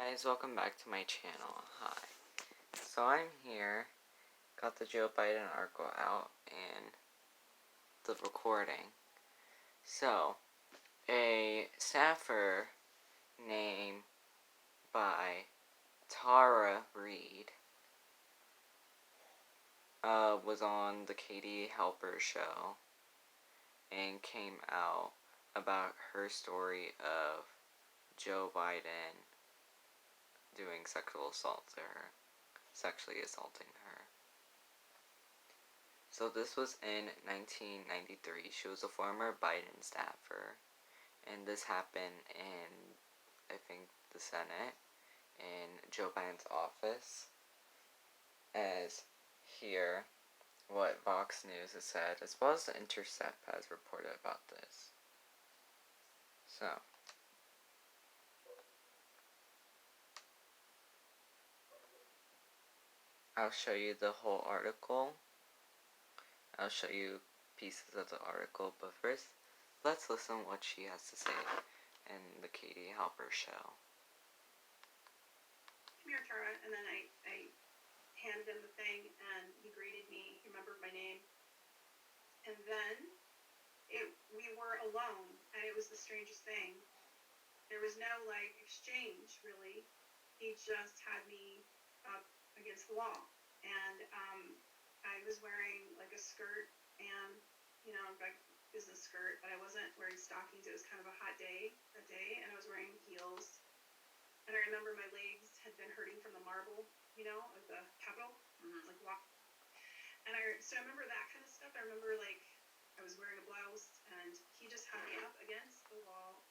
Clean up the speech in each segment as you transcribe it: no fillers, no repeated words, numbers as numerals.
Guys, welcome back to my channel. Hi. So I'm here, got the Joe Biden article out and the recording. So, a staffer named by Tara Reid was on the Katie Halper show and came out about her story of Joe Biden doing sexual assault to her, sexually assaulting her. So this was in 1993. She was a former Biden staffer, and this happened in, I think, the Senate, in Joe Biden's office, as here, what Fox News has said, as well as The Intercept has reported about this. So, I'll show you the whole article. I'll show you pieces of the article, but first, let's listen to what she has to say in the Katie Halper show. Come here, Tara, and then I handed him the thing, and he greeted me. He remembered my name, and then we were alone, and it was the strangest thing. There was no exchange really. He just had me up against the wall, and I was wearing like a skirt and like business skirt, but I wasn't wearing stockings. It was kind of a hot day that day, and I was wearing heels. And I remember my legs had been hurting from the marble, of the Capitol, like walk. And so I remember that kind of stuff. I remember I was wearing a blouse, and he just had me up against the wall,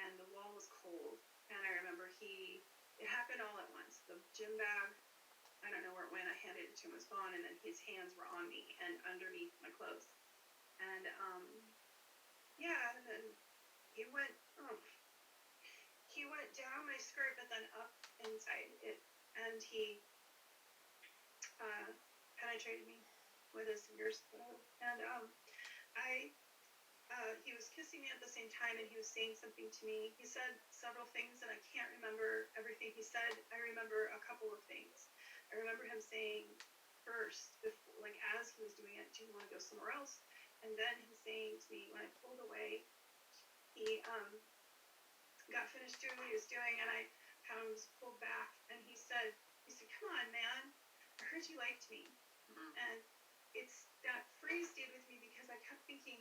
and the wall was cold. And I remember it happened all at once. The gym bag, I don't know where it went. I handed it to him, it was gone, and then his hands were on me and underneath my clothes. And and then he went. He went down my skirt, but then up inside it, and he penetrated me with his fingers. And he was kissing me at the same time, and he was saying something to me. He said several things, and I can't remember everything he said. I remember a couple of things. I remember him saying first, before, as he was doing it, do you want to go somewhere else? And then him saying to me, when I pulled away, he got finished doing what he was doing, and I kind of was pulled back, and he said, come on, man, I heard you liked me. And it's that phrase stayed with me because I kept thinking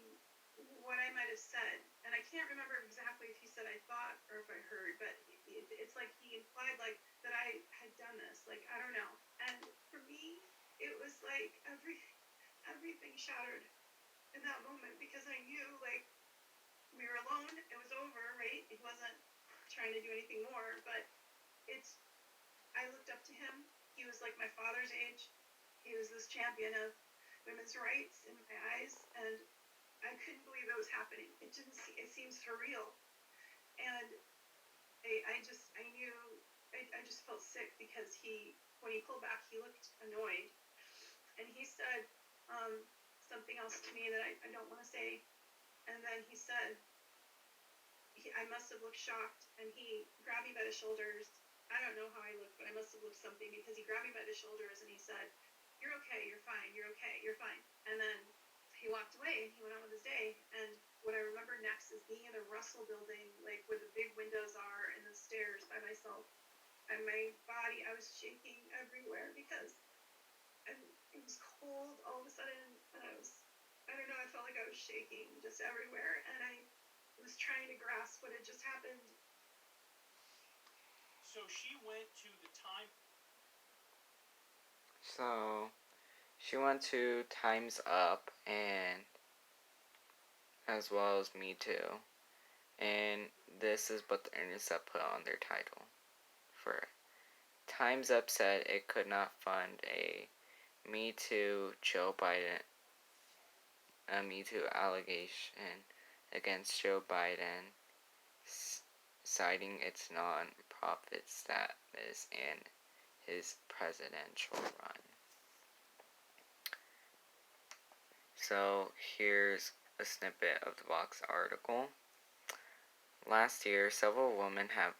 what I might have said, and I can't remember exactly if he said I thought or if I heard, but it's like he implied that I had done this, I don't know. And for me, it was like everything shattered in that moment, because I knew we were alone, it was over, right? He wasn't trying to do anything more, but I looked up to him. He was like my father's age. He was this champion of women's rights in my eyes, and I couldn't believe it was happening. It seemed surreal. And I knew, I just felt sick, because when he pulled back, he looked annoyed, and he said something else to me that I don't want to say. And then he said, I must have looked shocked, and he grabbed me by the shoulders. I don't know how I looked, but I must have looked something, because he grabbed me by the shoulders and he said, you're okay, you're fine, you're okay, you're fine. And then he walked away and he went on with his day. And what I remember next is being in the Russell building, where the big windows are, and the stairs by myself. And my body, I was shaking everywhere, because it was cold all of a sudden, and I don't know, I felt like I was shaking just everywhere, and I was trying to grasp what had just happened. So she went to the Time. So, she went to Time's Up, and as well as Me Too. And this is what the Intercept put on their title for it. Time's Up said it could not fund a Me Too allegation against Joe Biden, citing its non-profit status and his presidential run. So here's a snippet of the Vox article. Last year, several women have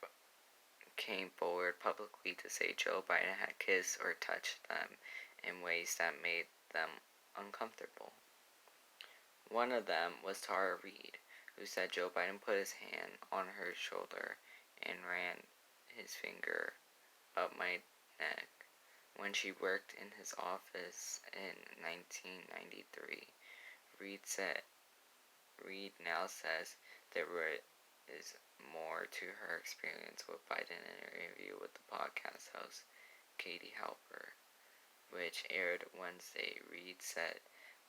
came forward publicly to say Joe Biden had kissed or touched them in ways that made them uncomfortable. One of them was Tara Reade, who said Joe Biden put his hand on her shoulder and ran his finger up my neck when she worked in his office in 1993. Reade now says there is more to her experience with Biden in an interview with the podcast host Katie Halper, which aired Wednesday. Reade said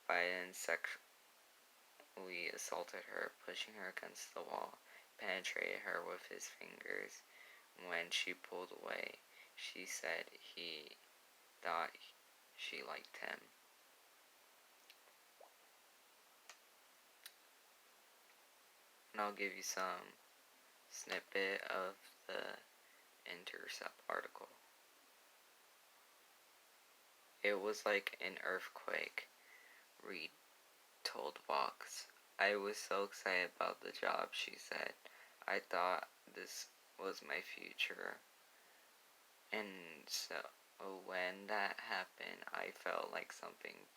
Biden sexually assaulted her, pushing her against the wall, penetrated her with his fingers. When she pulled away, she said he thought she liked him. And I'll give you some snippet of the Intercept article. It was like an earthquake, Reade told Vox. I was so excited about the job, she said. I thought this was my future. And so when that happened, I felt like someone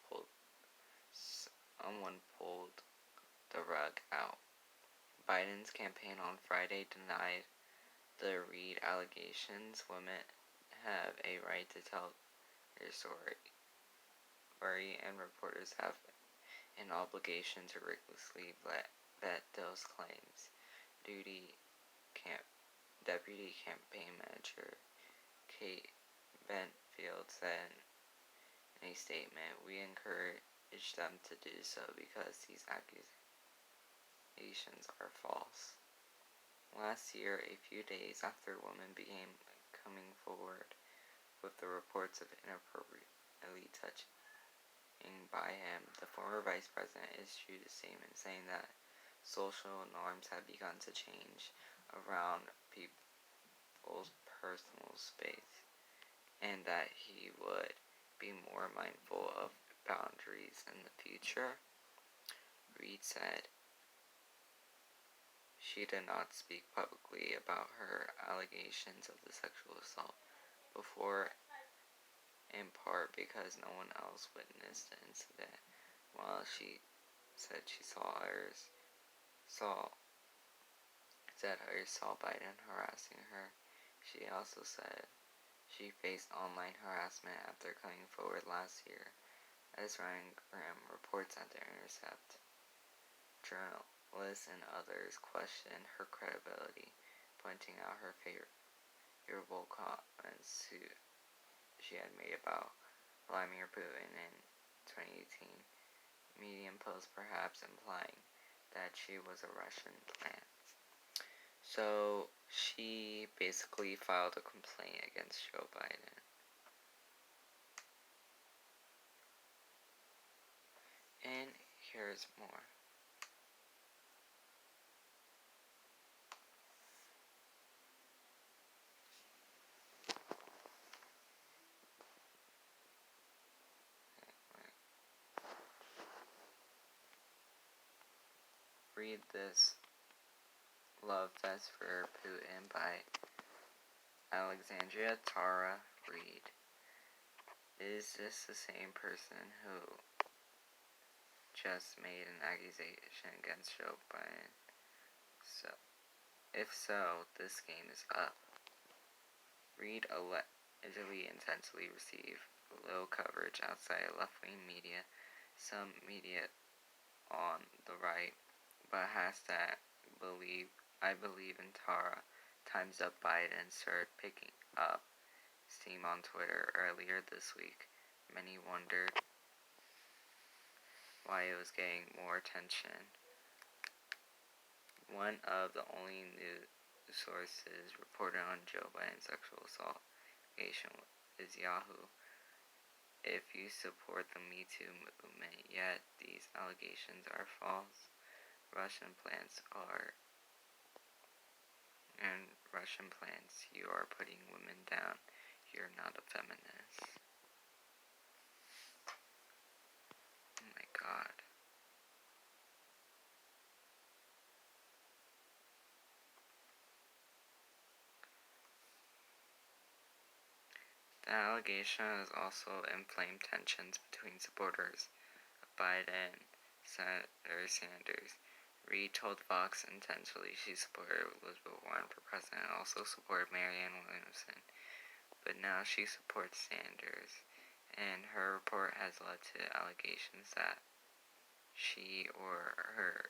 pulled the rug out. Biden's campaign on Friday denied the Reade allegations. Women have a right to tell their story, and reporters have an obligation to rigorously vet those claims. Deputy Campaign Manager Kate Bentfield said in a statement, "We encourage them to do so because these accusations are false." Last year, a few days after women began coming forward with the reports of inappropriately touching by him, the former vice president issued a statement saying that social norms had begun to change around people's personal space, and that he would be more mindful of boundaries in the future. Reade said she did not speak publicly about her allegations of the sexual assault before, in part because no one else witnessed the incident. While she said others saw Biden harassing her, she also said she faced online harassment after coming forward last year, as Ryan Graham reports at The Intercept. Journalists and others questioned her credibility, pointing out her favorable comments she had made about Vladimir Putin in 2018. Medium posts perhaps implying that she was a Russian plant. So she basically filed a complaint against Joe Biden. And here's more. Read this Love Fest for Putin by Alexandria Tara Reade. Is this the same person who just made an accusation against Joe Biden? If so, this game is up. Reade allegedly intensely received little coverage outside left-wing media, some media on the right, but hashtag I believe in Tara Time's Up Biden started picking up steam on Twitter earlier this week. Many wondered why it was getting more attention. One of the only news sources reported on Joe Biden's sexual assault allegation is Yahoo. If you support the Me Too movement, yet these allegations are false, Russian plants, you are putting women down. You're not a feminist. Oh my God. The allegation has also inflamed tensions between supporters of Biden and Senator Sanders. Reid told Fox intentionally she supported Elizabeth Warren for president and also supported Marianne Williamson, but now she supports Sanders, and her report has led to allegations that she or her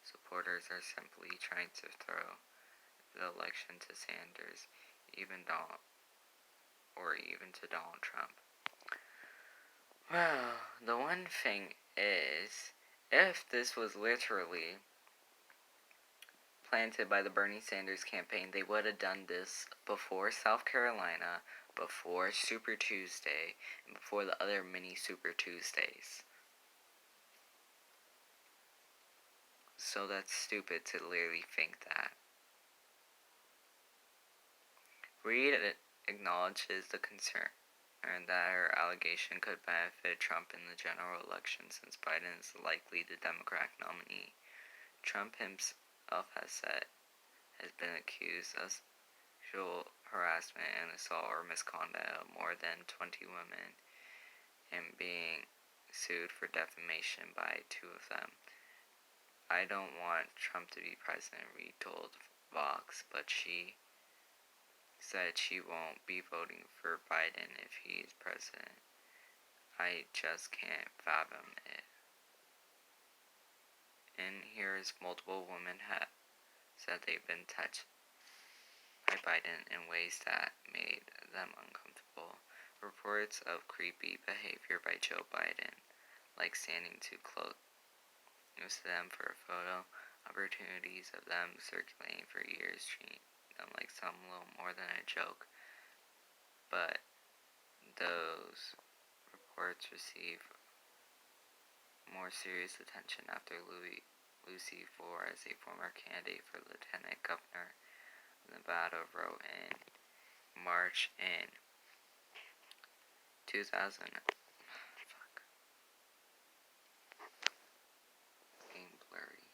supporters are simply trying to throw the election to Sanders, even to Donald Trump. Well, the one thing is, if this was literally planted by the Bernie Sanders campaign, they would have done this before South Carolina, before Super Tuesday, and before the other mini Super Tuesdays. So that's stupid to literally think that. Reid acknowledges the concern that her allegation could benefit Trump in the general election since Biden is likely the Democratic nominee. Trump himself has been accused of sexual harassment and assault or misconduct of more than 20 women and being sued for defamation by 2 of them. I don't want Trump to be president, Reid told Vox, but she said she won't be voting for Biden if he is president. I just can't fathom it. And here's multiple women have said they've been touched by Biden in ways that made them uncomfortable. Reports of creepy behavior by Joe Biden, like standing too close to them for a photo, opportunities of them circulating for years, treating them like some little more than a joke. But those reports receive more serious attention after Lucy Flores, a former candidate for lieutenant governor of Nevada, wrote in March in 2000. Game blurry.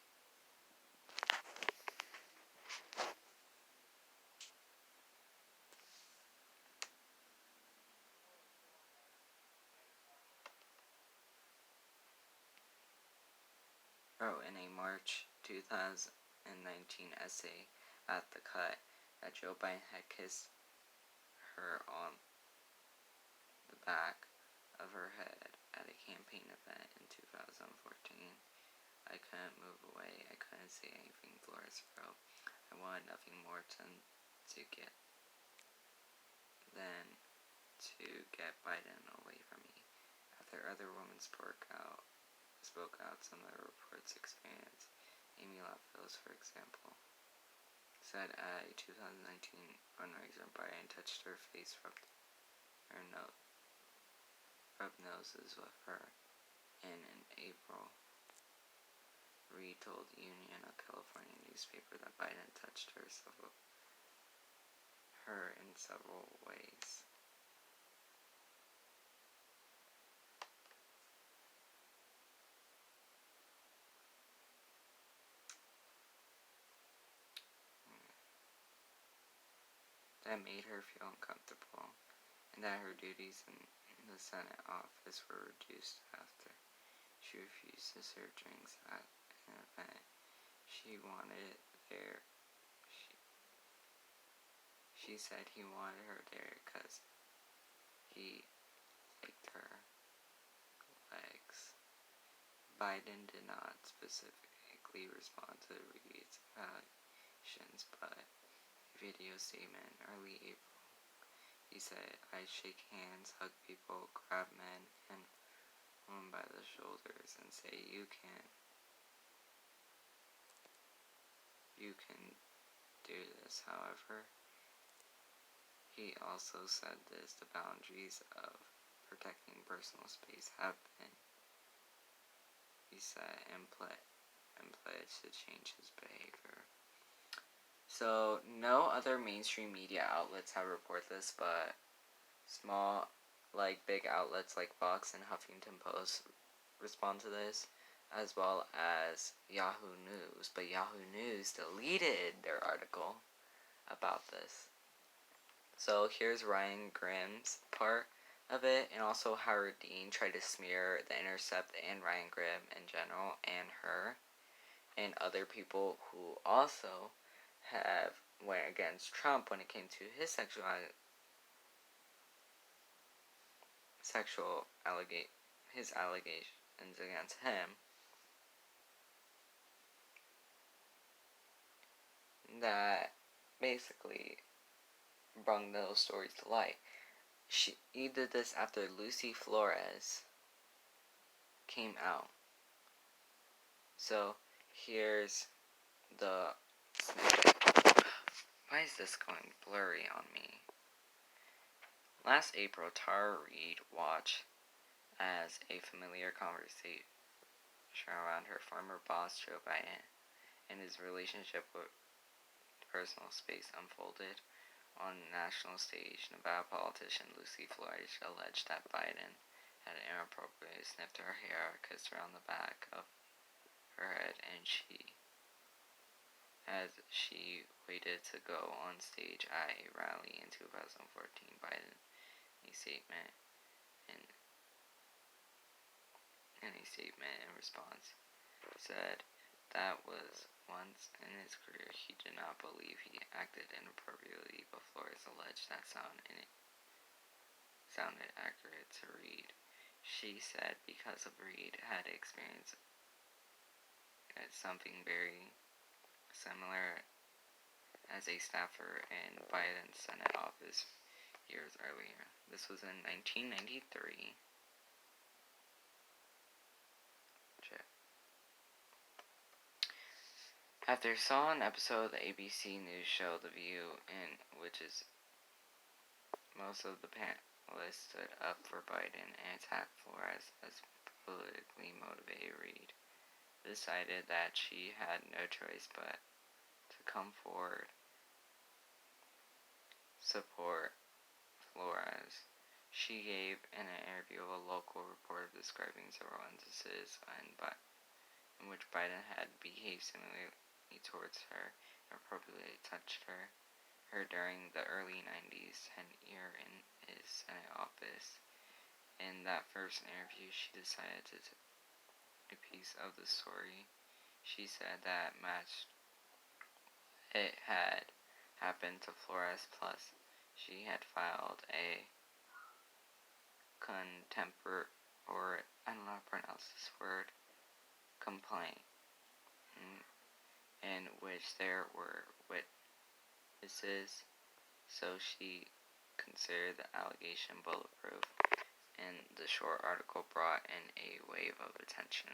Wrote in a March 2019 essay at The Cut that Joe Biden had kissed her on the back of her head at a campaign event in 2014. I couldn't move away. I couldn't say anything, Flores wrote. I wanted nothing more than to get Biden away from me. After other women spoke out some of the report's experience. Amy Lafills, for example, said at a 2019 fundraiser, Biden touched her face, rubbed noses with her, and in April, Reid told the Union, a California newspaper, that Biden touched her in several ways. That made her feel uncomfortable, and that her duties in the Senate office were reduced after she refused to serve drinks at an event. She wanted it there. She said he wanted her there because he liked her legs. Biden did not specifically respond to Reid's allegations, but a video statement in early April, he said, I shake hands, hug people, grab men and women by the shoulders and say, you can do this. However, he also said the boundaries of protecting personal space have been reset and pledged to change his behavior. So, no other mainstream media outlets have reported this, but small, big outlets like Fox and Huffington Post respond to this, as well as Yahoo News. But Yahoo News deleted their article about this. So here's Ryan Grimm's part of it, and also Howard Dean tried to smear The Intercept and Ryan Grimm in general, and her, and other people who also have went against Trump when it came to his sexual his allegations against him, that basically brought those stories to light. He did this after Lucy Flores came out. So here's the snippet. Why is this going blurry on me? Last April, Tara Reid watched as a familiar conversation around her former boss Joe Biden and his relationship with personal space unfolded. On the national stage, Nevada politician Lucy Flores alleged that Biden had inappropriately sniffed her hair, kissed her on the back of her head, and as she waited to go on stage at a rally in 2014, Biden, in a statement in response, said that was once in his career he did not believe he acted inappropriately, but Flores alleged that sounded accurate to Reid. She said because of Reid had experienced something very similar as a staffer in Biden's Senate office years earlier. This was in 1993. After saw an episode of the ABC News show The View, in which is most of the panelists stood up for Biden and attacked Flores as politically motivated, Reid decided that she had no choice but to come forward, support Flores. She gave an interview with a local reporter describing several instances in which Biden had behaved similarly towards her and appropriately touched her during the early 90s tenure in his Senate office. In that first interview, she decided to take a piece of the story she said that matched it had happened to Flores, plus she had filed a complaint in which there were witnesses, so she considered the allegation bulletproof, and the short article brought in a wave of attention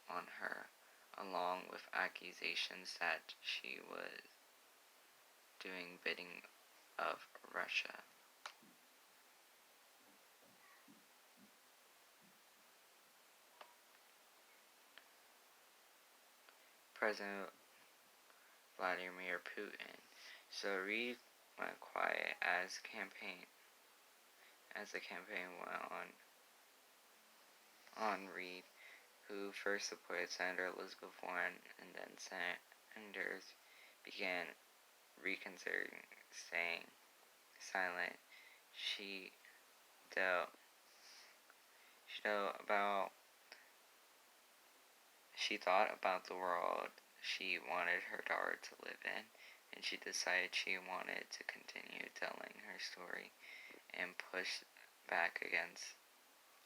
on her, along with accusations that she was doing bidding of Russia. President Vladimir Putin. So Reid went quiet as the campaign went on. Reid, who first supported Senator Elizabeth Warren and then senators, began reconsidering, staying silent. She thought about the world she wanted her daughter to live in, and she decided she wanted to continue telling her story and push back against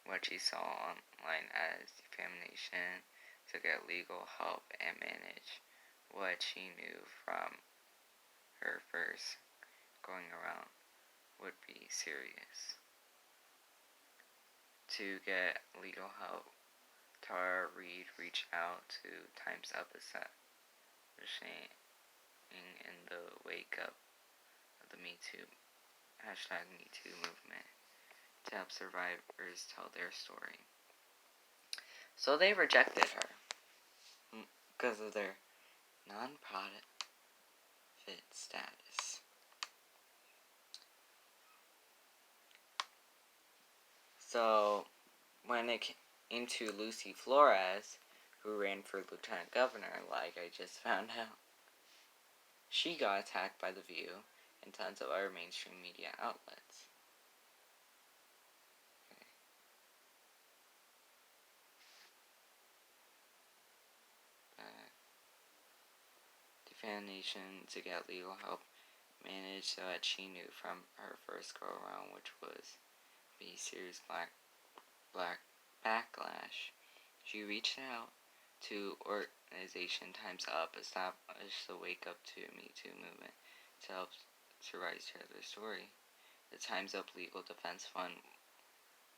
what she saw online as defamation, to get legal help and manage what she knew from her first going around would be serious. To get legal help, Tara Reid reached out to Time's Up establishing in the wake of the #MeToo movement to help survivors tell their story. So they rejected her because of their non-profit status. So when it came to Lucy Flores, who ran for lieutenant governor, like I just found out, she got attacked by The View and tons of other mainstream media outlets. Okay. Defend Nation to get legal help managed so that she knew from her first go around, which was be serious black backlash. She reached out to organization Time's Up, established the Wake Up to Me Too movement to help to write their story. The Time's Up Legal Defense Fund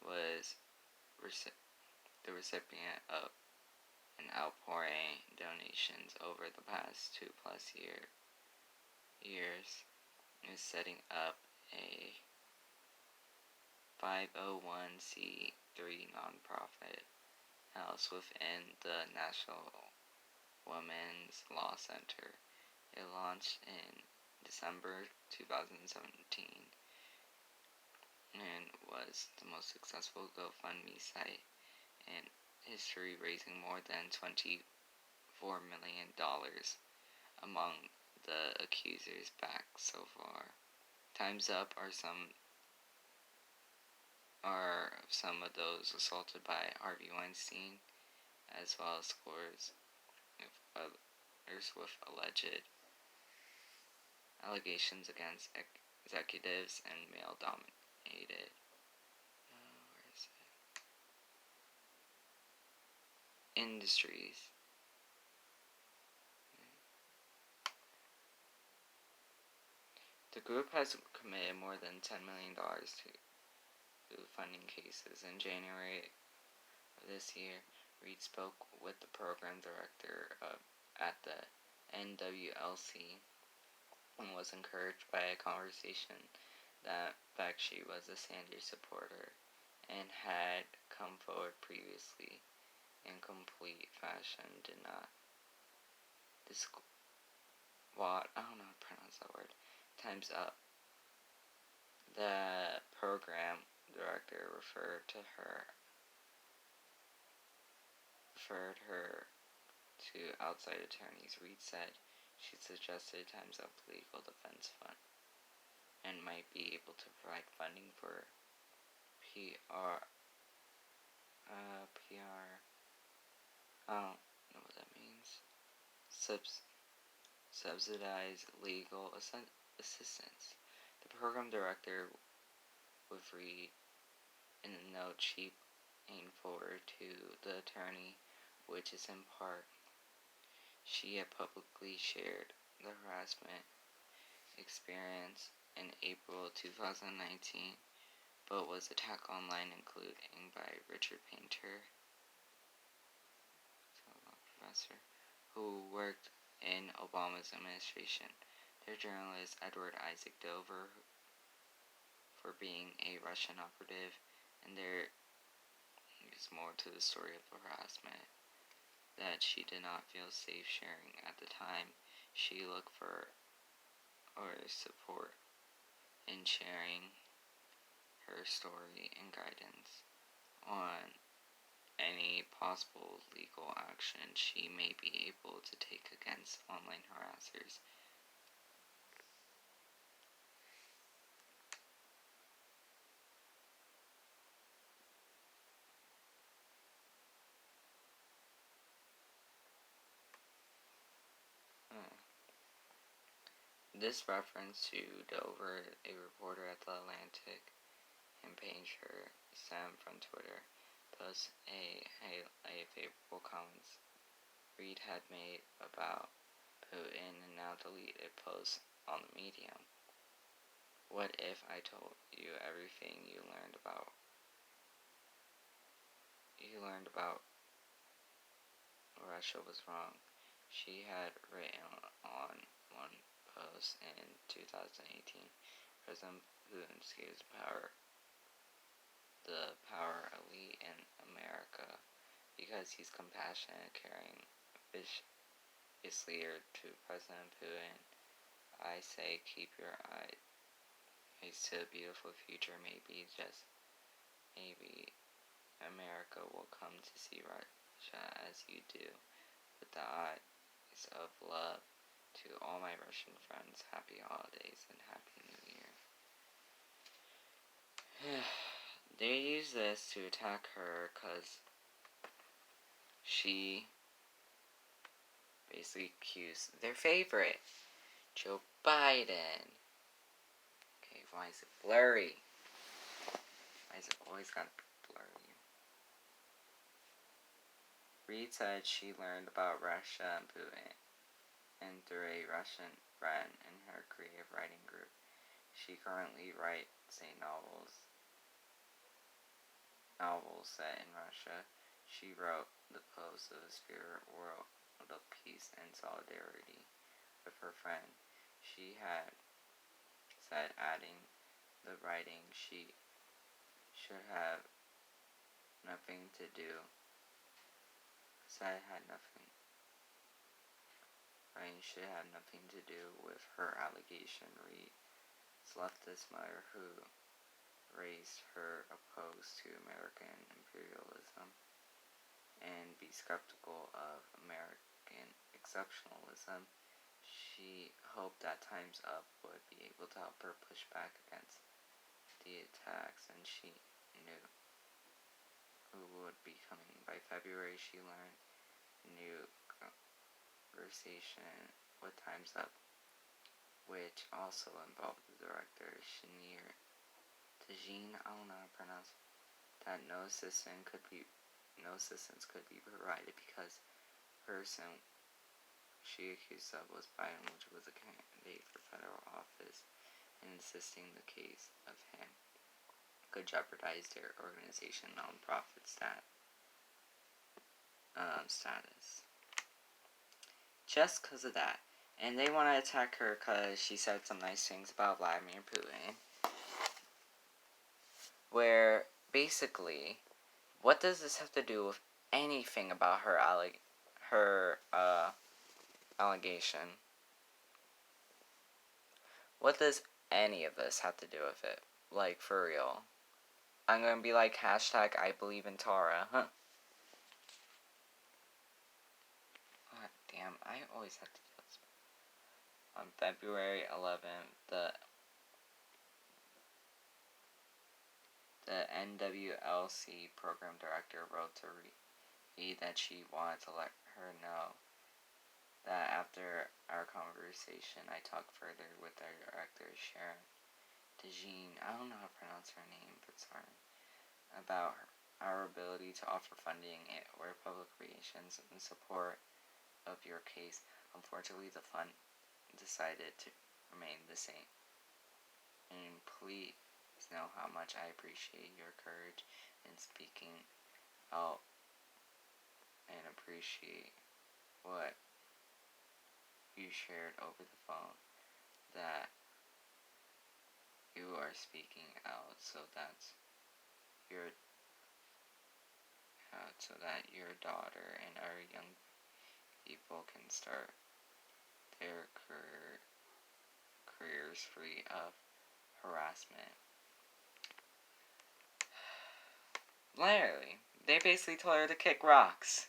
was the recipient of an outpouring donations over the past 2+ years, is setting up a 501c3 nonprofit house within the National Women's Law Center. It launched in December 2017 and was the most successful GoFundMe site in history, raising more than $24 million among the accusers back so far. Time's Up are some of those assaulted by Harvey Weinstein, as well as scores of others with alleged allegations against executives and male-dominated industries. The group has committed more than $10 million to funding cases. In January of this year, Reed spoke with the program director at the NWLC and was encouraged by a conversation that Bakshi was a Sanders supporter and had come forward previously in complete fashion, did not I don't know how to pronounce that word. Time's Up. The program director referred her to outside attorneys. Reed said she suggested Time's Up Legal Defense Fund and might be able to provide funding for PR. I don't know what that means. Subsidized legal assistance. The program director would read in a note she aimed forward to the attorney, which is in part she had publicly shared the harassment experience in April 2019, but was attacked online, including by Richard Painter, professor, who worked in Obama's administration. Their journalist Edward Isaac Dover for being a Russian operative, and there is more to the story of the harassment that she did not feel safe sharing at the time. She looked for support in sharing her story and guidance on any possible legal action she may be able to take against online harassers. This reference to Dover, a reporter at The Atlantic, and Painter stemmed from Twitter posts a favorable comments Reed had made about Putin and now deleted posts on the medium. What if I told you everything you learned about Russia was wrong? She had written on one post in 2018. President Putin gives the power elite in America because he's compassionate, caring, vicious leader. To President Putin, I say keep your eyes to a beautiful future. Maybe, just maybe, America will come to see Russia as you do, with the eyes of love. To all my Russian friends, happy holidays and happy they use this to attack her because she basically accused their favorite, Joe Biden. Okay, why is it blurry? Why is it always gotta be blurry? Reed said she learned about Russia and Putin and through a Russian friend in her creative writing group. She currently writes novels set in Russia. She wrote The Post of the Spirit World of Peace and Solidarity with her friend. She had said adding the writing she should have nothing to do. Said had nothing. Writing should have nothing to do with her allegation. Reed's leftist mother, who raised her opposed to American imperialism and be skeptical of American exceptionalism. She hoped that Time's Up would be able to help her push back against the attacks, and she knew who would be coming. By February, she learned a new conversation with Time's Up, which also involved the director, Tajin, I don't know how to pronounce it, that no assistance could be provided because the person she accused of was Biden, which was a candidate for federal office, and insisting the case of him could jeopardize their organization nonprofit status. Just because of that. And they want to attack her because she said some nice things about Vladimir Putin. Where, basically, what does this have to do with anything about her allegation? What does any of this have to do with it? Like, for real. I'm gonna be like, hashtag I believe in Tara. Huh. God damn, I always have to do this. On February 11th, the NWLC program director wrote to Reed that she wanted to let her know that after our conversation, I talked further with our director, Sharon Tajin, I don't know how to pronounce her name, but sorry, about our ability to offer funding or public relations in support of your case. Unfortunately, the fund decided to remain the same. And please know how much I appreciate your courage in speaking out and appreciate what you shared over the phone, that you are speaking out so that your daughter and our young people can start their careers free of harassment. Literally, they basically told her to kick rocks.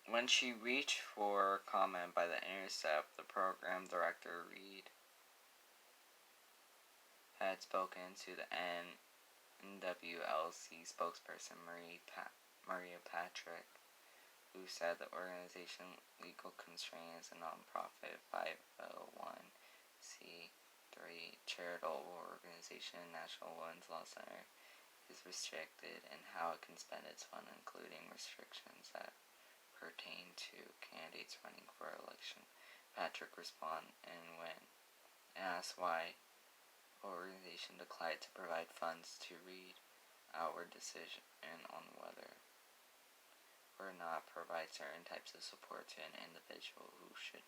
When she reached for comment by The Intercept, the program director Reed had spoken to the NWLC spokesperson Maria Patrick, who said the organization legal constraints a nonprofit 501c3 charitable organization, National Women's Law Center, is restricted in how it can spend its funds, including restrictions that pertain to candidates running for election. Patrick responded, and when asked why the organization declined to provide funds to Reed, our decision on whether or not provide certain types of support to an individual who should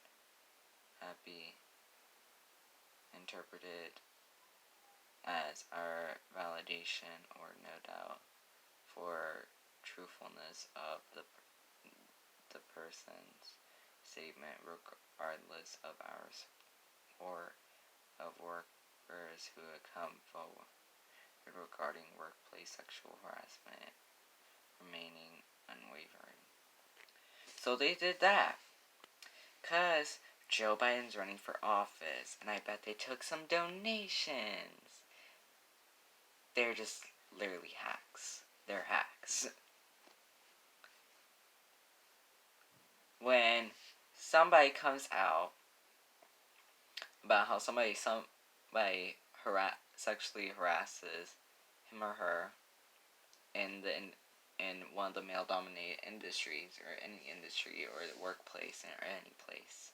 be interpreted as our validation or no doubt for truthfulness of the person's statement, regardless of our support of workers who have come forward regarding workplace sexual harassment remaining unwavering. So they did that. Because Joe Biden's running for office, and I bet they took some donations. They're just literally hacks. They're hacks. When somebody comes out about how somebody sexually harasses him or her in one of the male dominated industries, or any industry, or the workplace, or any place.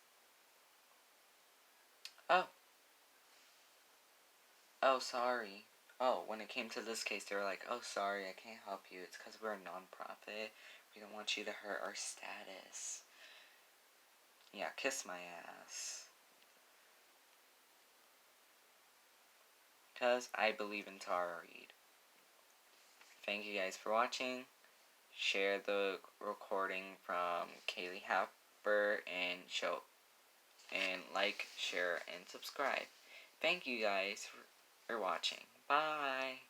Oh, sorry. Oh, when it came to this case, they were like, oh, sorry, I can't help you. It's because we're a non-profit. We don't want you to hurt our status. Yeah, kiss my ass. Because I believe in Tara Reid. Thank you guys for watching. Share the recording from Kaylee Happer and like, share, and subscribe. Thank you guys for watching. Bye.